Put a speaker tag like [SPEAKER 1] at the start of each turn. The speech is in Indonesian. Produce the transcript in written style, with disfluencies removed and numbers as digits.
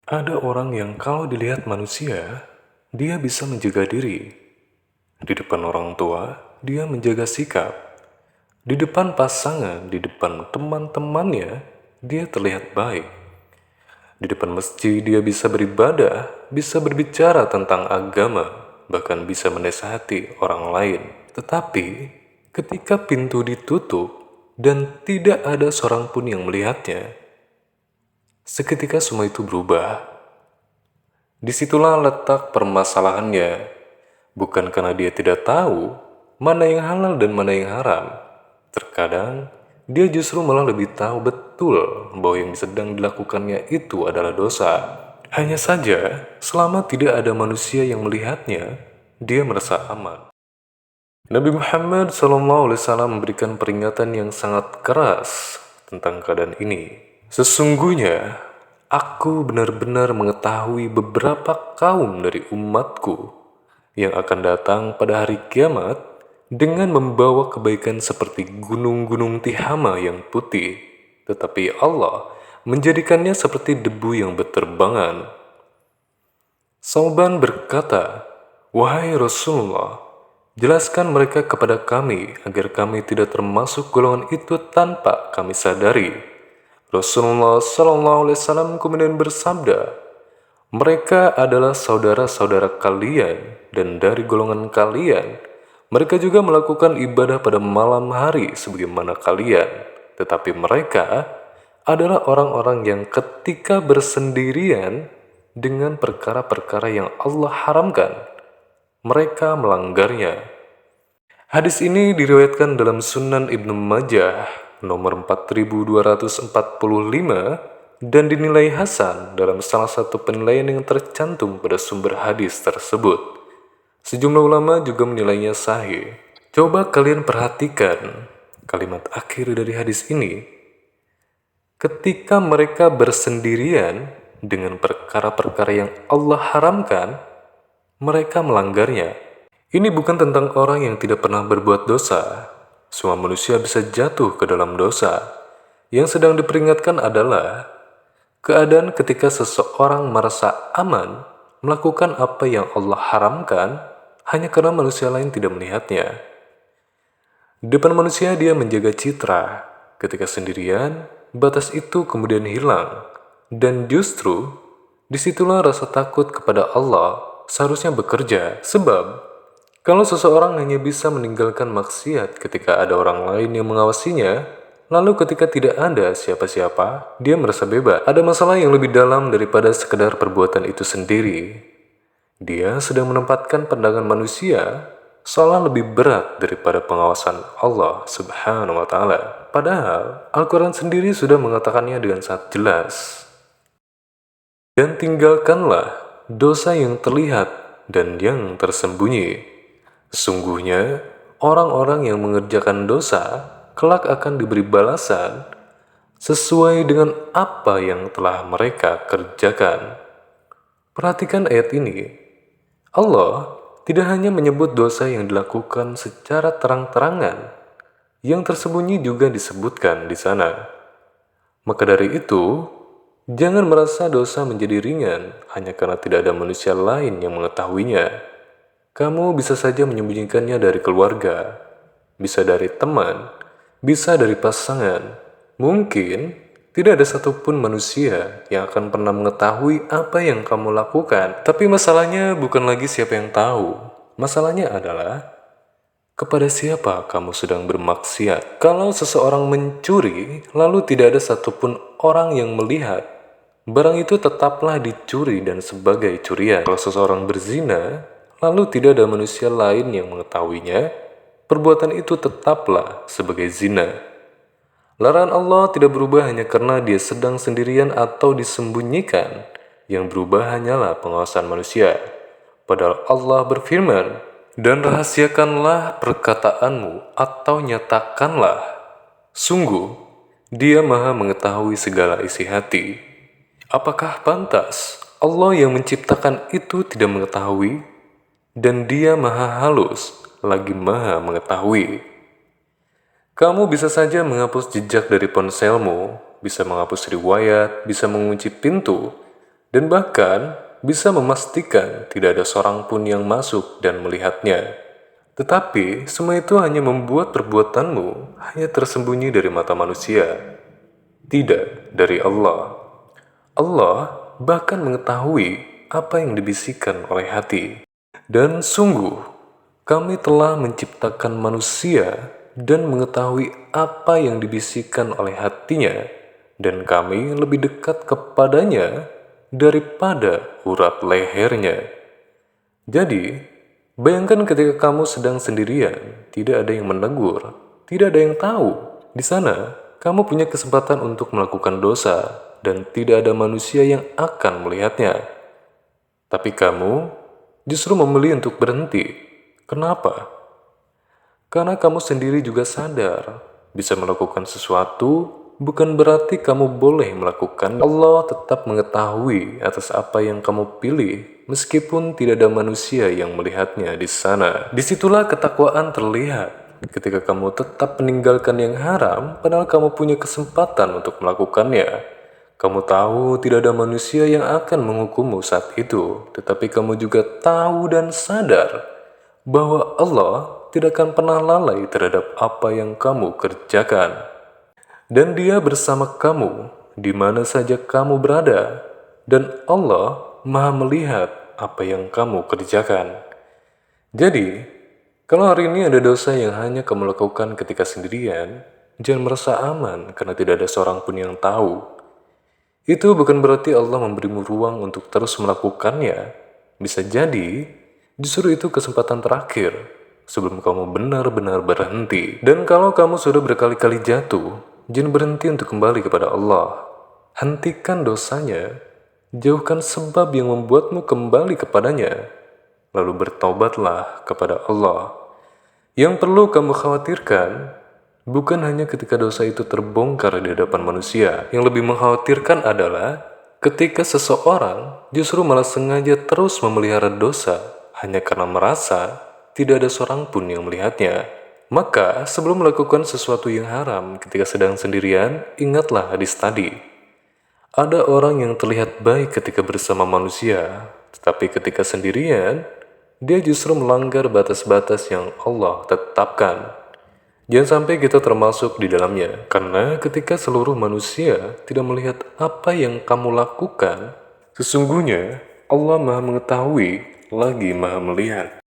[SPEAKER 1] Ada orang yang kalau dilihat manusia, dia bisa menjaga diri. Di depan orang tua, dia menjaga sikap. Di depan pasangan, di depan teman-temannya, dia terlihat baik. Di depan masjid, dia bisa beribadah, bisa berbicara tentang agama, bahkan bisa menasihati orang lain. Tetapi, ketika pintu ditutup dan tidak ada seorang pun yang melihatnya, seketika semua itu berubah. Disitulah letak permasalahannya, bukan karena dia tidak tahu mana yang halal dan mana yang haram. Terkadang, dia justru malah lebih tahu betul bahwa yang sedang dilakukannya itu adalah dosa. Hanya saja, selama tidak ada manusia yang melihatnya, dia merasa aman. Nabi Muhammad SAW memberikan peringatan yang sangat keras tentang keadaan ini. Sesungguhnya, aku benar-benar mengetahui beberapa kaum dari umatku yang akan datang pada hari kiamat dengan membawa kebaikan seperti gunung-gunung Tihama yang putih, tetapi Allah menjadikannya seperti debu yang berterbangan. Sauban berkata, "Wahai Rasulullah, jelaskan mereka kepada kami agar kami tidak termasuk golongan itu tanpa kami sadari." Rasulullah SAW kemudian bersabda, "Mereka adalah saudara-saudara kalian dan dari golongan kalian. Mereka juga melakukan ibadah pada malam hari sebagaimana kalian. Tetapi mereka adalah orang-orang yang ketika bersendirian dengan perkara-perkara yang Allah haramkan, mereka melanggarnya." Hadis ini diriwayatkan dalam Sunan Ibnu Majah nomor 4245 dan dinilai hasan dalam salah satu penilaian yang tercantum pada sumber hadis tersebut. Sejumlah ulama juga menilainya sahih. Coba kalian perhatikan kalimat akhir dari hadis ini. Ketika mereka bersendirian dengan perkara-perkara yang Allah haramkan, mereka melanggarnya. Ini bukan tentang orang yang tidak pernah berbuat dosa. Semua manusia bisa jatuh ke dalam dosa. Yang sedang diperingatkan adalah keadaan ketika seseorang merasa aman melakukan apa yang Allah haramkan hanya karena manusia lain tidak melihatnya. Di depan manusia dia menjaga citra. Ketika sendirian, batas itu kemudian hilang. Dan justru, disitulah rasa takut kepada Allah seharusnya bekerja. Sebab, kalau seseorang hanya bisa meninggalkan maksiat ketika ada orang lain yang mengawasinya, lalu ketika tidak ada siapa-siapa, dia merasa bebas. Ada masalah yang lebih dalam daripada sekedar perbuatan itu sendiri. Dia sedang menempatkan pandangan manusia seolah lebih berat daripada pengawasan Allah Subhanahu wa Ta'ala. Padahal Al-Quran sendiri sudah mengatakannya dengan sangat jelas. Dan tinggalkanlah dosa yang terlihat dan yang tersembunyi. Sesungguhnya, orang-orang yang mengerjakan dosa kelak akan diberi balasan sesuai dengan apa yang telah mereka kerjakan. Perhatikan ayat ini. Allah tidak hanya menyebut dosa yang dilakukan secara terang-terangan, yang tersembunyi juga disebutkan di sana. Maka dari itu, jangan merasa dosa menjadi ringan hanya karena tidak ada manusia lain yang mengetahuinya. Kamu bisa saja menyembunyikannya dari keluarga, bisa dari teman, bisa dari pasangan. Mungkin tidak ada satupun manusia yang akan pernah mengetahui apa yang kamu lakukan. Tapi masalahnya bukan lagi siapa yang tahu. Masalahnya adalah kepada siapa kamu sedang bermaksiat. Kalau seseorang mencuri, lalu tidak ada satupun orang yang melihat, barang itu tetaplah dicuri dan sebagai curian. Kalau seseorang berzina, lalu tidak ada manusia lain yang mengetahuinya, perbuatan itu tetaplah sebagai zina. Larangan Allah tidak berubah hanya karena dia sedang sendirian atau disembunyikan. Yang berubah hanyalah pengawasan manusia. Padahal Allah berfirman, "Dan rahasiakanlah perkataanmu atau nyatakanlah. Sungguh, Dia Maha mengetahui segala isi hati." Apakah pantas Allah yang menciptakan itu tidak mengetahui? Dan Dia Maha halus, lagi Maha mengetahui. Kamu bisa saja menghapus jejak dari ponselmu, bisa menghapus riwayat, bisa mengunci pintu. dan bahkan bisa memastikan tidak ada seorang pun yang masuk dan melihatnya. Tetapi semua itu hanya membuat perbuatanmu hanya tersembunyi dari mata manusia, tidak dari Allah. Allah bahkan mengetahui apa yang dibisikkan oleh hati. Dan sungguh, kami telah menciptakan manusia dan mengetahui apa yang dibisikkan oleh hatinya, dan kami lebih dekat kepadanya daripada urat lehernya. Jadi, bayangkan ketika kamu sedang sendirian, tidak ada yang menegur, tidak ada yang tahu. Di sana, kamu punya kesempatan untuk melakukan dosa, dan tidak ada manusia yang akan melihatnya. Tapi kamu justru memilih untuk berhenti. Kenapa? Karena kamu sendiri juga sadar bisa melakukan sesuatu bukan berarti kamu boleh melakukan. Allah tetap mengetahui atas apa yang kamu pilih meskipun tidak ada manusia yang melihatnya di sana. Disitulah ketakwaan terlihat ketika kamu tetap meninggalkan yang haram padahal kamu punya kesempatan untuk melakukannya. Kamu tahu tidak ada manusia yang akan menghukummu saat itu, tetapi kamu juga tahu dan sadar bahwa Allah tidak akan pernah lalai terhadap apa yang kamu kerjakan. Dan Dia bersama kamu di mana saja kamu berada, dan Allah Maha melihat apa yang kamu kerjakan. Jadi, kalau hari ini ada dosa yang hanya kamu lakukan ketika sendirian, jangan merasa aman karena tidak ada seorang pun yang tahu. Itu bukan berarti Allah memberimu ruang untuk terus melakukannya. Bisa jadi, justru itu kesempatan terakhir sebelum kamu benar-benar berhenti. Dan kalau kamu sudah berkali-kali jatuh, jangan berhenti untuk kembali kepada Allah. Hentikan dosanya, jauhkan sebab yang membuatmu kembali kepadanya, lalu bertaubatlah kepada Allah. Yang perlu kamu khawatirkan bukan hanya ketika dosa itu terbongkar di hadapan manusia. Yang lebih mengkhawatirkan adalah ketika seseorang justru malah sengaja terus memelihara dosa hanya karena merasa tidak ada seorang pun yang melihatnya. Maka sebelum melakukan sesuatu yang haram ketika sedang sendirian, ingatlah hadis tadi. Ada orang yang terlihat baik ketika bersama manusia, tetapi ketika sendirian, dia justru melanggar batas-batas yang Allah tetapkan. Jangan sampai kita termasuk di dalamnya, karena ketika seluruh manusia tidak melihat apa yang kamu lakukan, sesungguhnya Allah Maha Mengetahui lagi Maha Melihat.